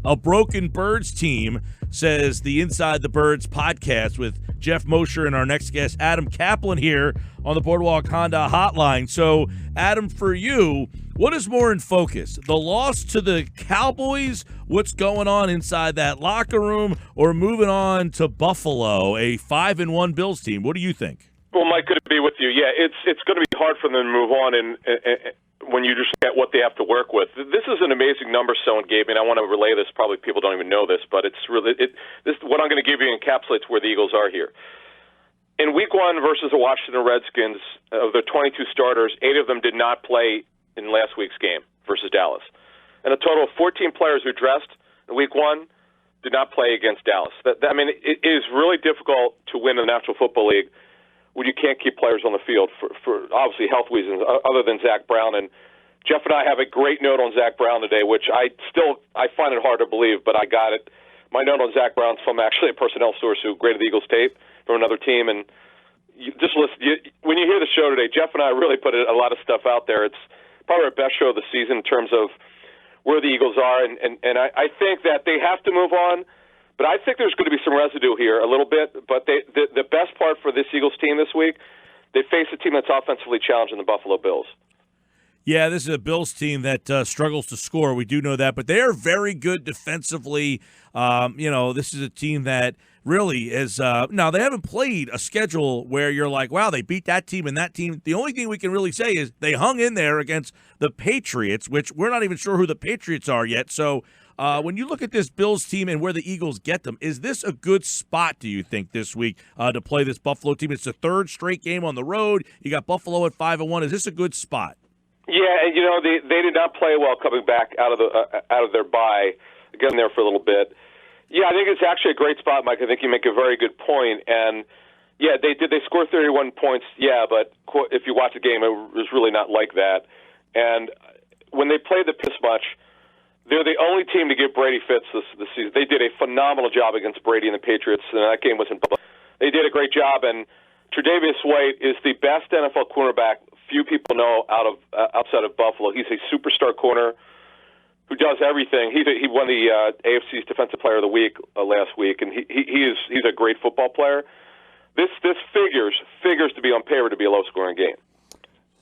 A broken Birds team, says the Inside the Birds podcast with Jeff Mosher and our next guest, Adam Caplan, here on the Boardwalk Honda Hotline. So, Adam, for you, what is more in focus? The loss to the Cowboys, what's going on inside that locker room, or moving on to Buffalo, a 5-1 Bills team? What do you think? Well, Mike, good to be with you. Yeah, it's going to be hard for them to move on and when you just get what they have to work with. This is an amazing number someone gave me, and I want to relay this. Probably people don't even know this, but it's really this what I'm going to give you encapsulates where the Eagles are here. In Week 1 versus the Washington Redskins, of their 22 starters, 8 of them did not play in last week's game versus Dallas. And a total of 14 players who dressed in Week 1 did not play against Dallas. I mean, it is really difficult to win the National Football League when you can't keep players on the field for obviously health reasons, other than Zach Brown. And Jeff and I have a great note on Zach Brown today, which I find it hard to believe, but I got it. My note on Zach Brown's from actually a personnel source who graded the Eagles tape from another team. And just listen, when you hear the show today, Jeff and I really put a lot of stuff out there. It's probably our best show of the season in terms of where the Eagles are. And I think that they have to move on. But I think there's going to be some residue here a little bit. But the best part for this Eagles team this week, they face a team that's offensively challenging the Buffalo Bills. Yeah, this is a Bills team that struggles to score. We do know that. But they are very good defensively. This is a team that really is now, they haven't played a schedule where you're like, wow, they beat that team and that team. The only thing we can really say is they hung in there against the Patriots, which we're not even sure who the Patriots are yet. So, when you look at this Bills team and where the Eagles get them, is this a good spot, do you think, this week to play this Buffalo team? It's the third straight game on the road. You got Buffalo at 5-1. Is this a good spot? Yeah, and they did not play well coming back out of their bye, getting there for a little bit. Yeah, I think it's actually a great spot, Mike. I think you make a very good point. And yeah, they scored 31 points. Yeah, but if you watch the game, it was really not like that. And when they played the piss much, they're the only team to give Brady fits this season. They did a phenomenal job against Brady and the Patriots, and that game was in Buffalo. They did a great job, and Tre'Davious White is the best NFL cornerback few people know outside of Buffalo. He's a superstar corner who does everything. He won the AFC's Defensive Player of the Week last week, and he's a great football player. This figures to be on paper to be a low-scoring game.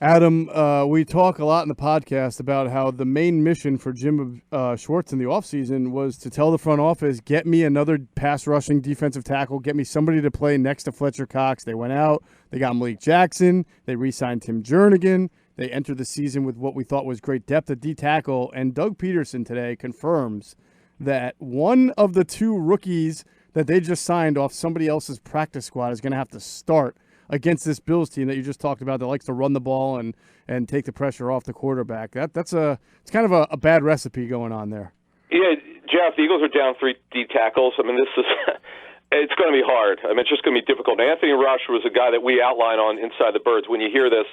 Adam, we talk a lot in the podcast about how the main mission for Jim Schwartz in the offseason was to tell the front office, get me another pass-rushing defensive tackle, get me somebody to play next to Fletcher Cox. They went out, they got Malik Jackson, they re-signed Tim Jernigan, they entered the season with what we thought was great depth at D-tackle, and Doug Peterson today confirms that one of the 2 rookies that they just signed off somebody else's practice squad is going to have to start against this Bills team that you just talked about that likes to run the ball and take the pressure off the quarterback. It's kind of a bad recipe going on there. Yeah, Jeff, the Eagles are down 3 D tackles. I mean, it's going to be hard. I mean, it's just going to be difficult. Now, Anthony Rush was a guy that we outline on Inside the Birds. When you hear this,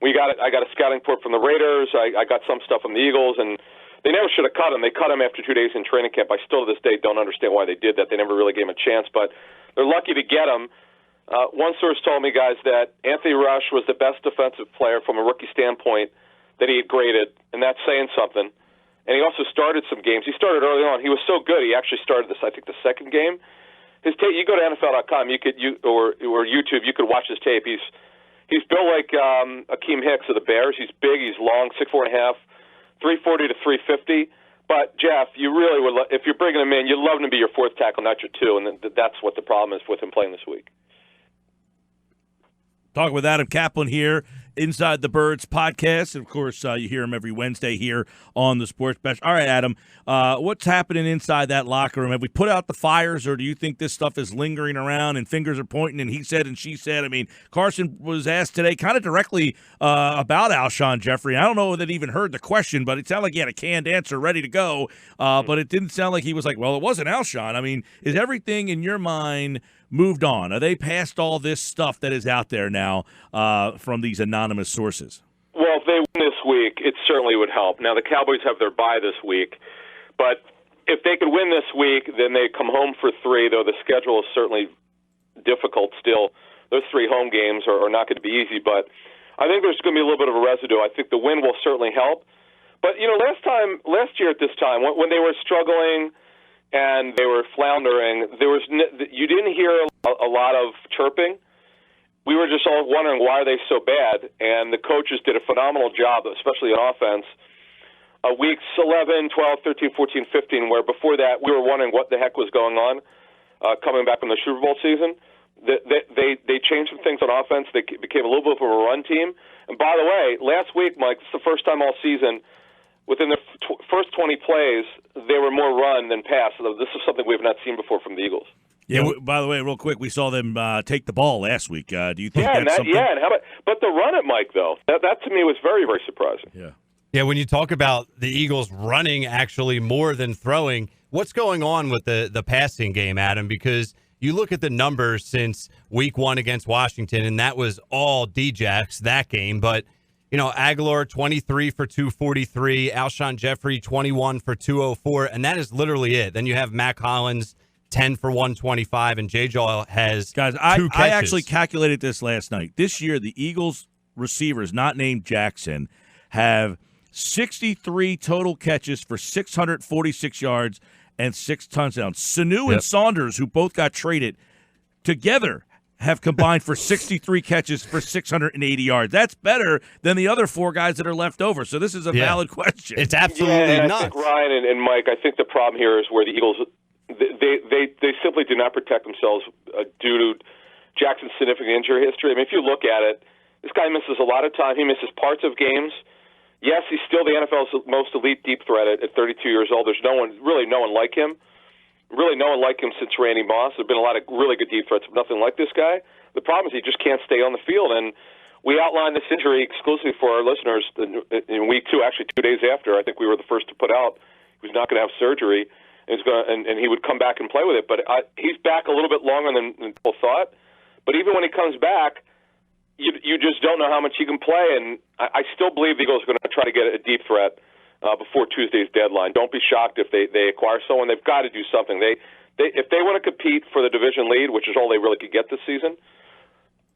I got a scouting report from the Raiders. I got some stuff from the Eagles, and they never should have cut him. They cut him after 2 days in training camp. I still to this day don't understand why they did that. They never really gave him a chance, but they're lucky to get him. One source told me, guys, that Anthony Rush was the best defensive player from a rookie standpoint that he had graded, and that's saying something. And he also started some games. He started early on. He was so good, he actually started the second game. His tape. You go to NFL.com, or YouTube, you could watch his tape. He's built like Akeem Hicks of the Bears. He's big. He's long, 6'4.5", 340 to 350. But Jeff, you really would. If you're bringing him in, you'd love him to be your 4th tackle, not your 2, and that's what the problem is with him playing this week. Talking with Adam Caplan here, Inside the Birds podcast. And, of course, you hear him every Wednesday here on the Sports Bash. All right, Adam, what's happening inside that locker room? Have we put out the fires, or do you think this stuff is lingering around and fingers are pointing and he said and she said? I mean, Carson was asked today kind of directly about Alshon Jeffery. I don't know that he even heard the question, but it sounded like he had a canned answer ready to go. But it didn't sound like he was like, well, it wasn't Alshon. I mean, is everything in your mind moved on? Are they past all this stuff that is out there now from these anonymous sources? Well, if they win this week, it certainly would help. Now, the Cowboys have their bye this week, but if they could win this week, then they come home for 3, though the schedule is certainly difficult still. Those 3 home games are not going to be easy, but I think there's going to be a little bit of a residue. I think the win will certainly help, But last year at this time, when they were struggling and they were floundering, you didn't hear a lot of chirping. We were just all wondering, why are they so bad? And the coaches did a phenomenal job, especially in offense. Weeks 11, 12, 13, 14, 15, where before that we were wondering what the heck was going on coming back from the Super Bowl season. They changed some things on offense. They became a little bit of a run team. And by the way, last week, Mike, this is the first time all season, within the first 20 plays, they were more run than pass. So this is something we have not seen before from the Eagles. Yeah. By the way, real quick, we saw them take the ball last week. Do you think that's something? Yeah, and but the run it, Mike, though, that to me was very, very surprising. Yeah. Yeah, when you talk about the Eagles running actually more than throwing, what's going on with the passing game, Adam? Because you look at the numbers since week 1 against Washington, and that was all Djax, that game. But, Agholor, 23 for 243, Alshon Jeffery, 21 for 204, and that is literally it. Then you have Mac Hollins, 10 for 125, and J-Jaw has Guys, two catches. I actually calculated this last night. This year, the Eagles receivers, not named Jackson, have 63 total catches for 646 yards and 6 touchdowns. Sanu and Saunders, who both got traded, together have combined for 63 catches for 680 yards. That's better than the other 4 guys that are left over. So this is a valid question. It's absolutely nuts. nuts. I think Ryan and Mike, I think the problem here is where the Eagles they simply did not protect themselves due to Jackson's significant injury history. I mean, if you look at it, this guy misses a lot of time. He misses parts of games. Yes, he's still the NFL's most elite deep threat at 32 years old. There's no one like him. Really no one like him since Randy Moss. There have been a lot of really good deep threats, but nothing like this guy. The problem is he just can't stay on the field. And we outlined this injury exclusively for our listeners in week 2, actually 2 days after. I think we were the first to put out he was not going to have surgery, and he would come back and play with it. But he's back a little bit longer than people thought. But even when he comes back, you just don't know how much he can play, and I still believe the Eagles are going to try to get a deep threat before Tuesday's deadline. Don't be shocked if they acquire someone. They've got to do something. If they want to compete for the division lead, which is all they really could get this season,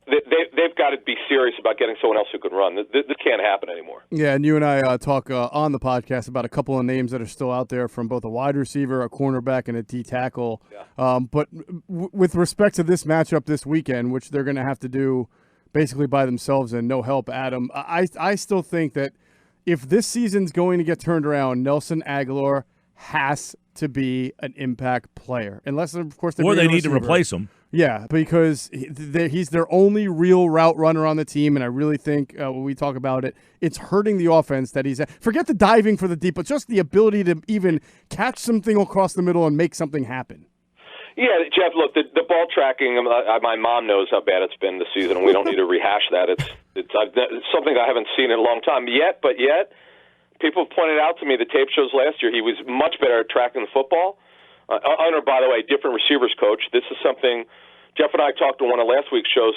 they've got to be serious about getting someone else who can run. This can't happen anymore. Yeah, and you and I talk on the podcast about a couple of names that are still out there from both a wide receiver, a cornerback, and a D tackle. Yeah. But with respect to this matchup this weekend, which they're going to have to do basically by themselves and no help, Adam, I still think that if this season's going to get turned around, Nelson Agholor has to be an impact player. Unless, of course, or they need to replace him. Yeah, because he's their only real route runner on the team, and I really think when we talk about it, it's hurting the offense that he's – forget the diving for the deep, but just the ability to even catch something across the middle and make something happen. Yeah, Jeff, look, the ball tracking, my mom knows how bad it's been this season, and we don't need to rehash that. It's something I haven't seen in a long time yet, people have pointed out to me the tape shows last year he was much better at tracking the football. Under, by the way, different receivers coach. This is something Jeff and I talked to one of last week's shows.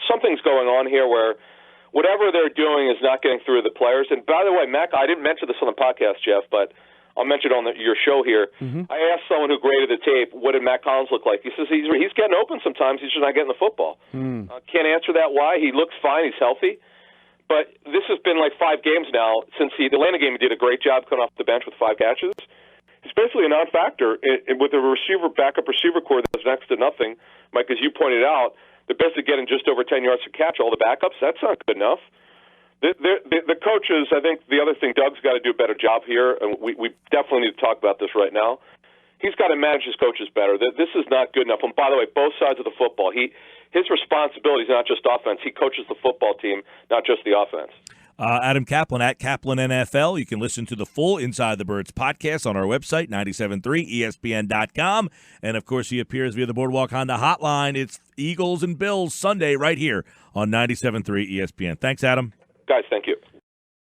Something's going on here where whatever they're doing is not getting through the players. And by the way, Mac, I didn't mention this on the podcast, Jeff, but I'll mention it on your show here. Mm-hmm. I asked someone who graded the tape, what did Mac Hollins look like? He says he's getting open sometimes. He's just not getting the football. Can't answer that why. He looks fine. He's healthy. But this has been like 5 games now since the Atlanta game. He did a great job coming off the bench with 5 catches. He's basically a non-factor with a backup receiver core that's next to nothing. Mike, as you pointed out, they're basically getting just over 10 yards to catch. All the backups, that's not good enough. The coaches, I think the other thing, Doug's got to do a better job here, and we definitely need to talk about this right now. He's got to manage his coaches better. This is not good enough. And by the way, both sides of the football, his responsibility is not just offense. He coaches the football team, not just the offense. Adam Caplan at Caplan NFL. You can listen to the full Inside the Birds podcast on our website, 97.3ESPN.com. And, of course, he appears via the Boardwalk Honda hotline. It's Eagles and Bills Sunday right here on 97.3 ESPN. Thanks, Adam. Guys, thank you.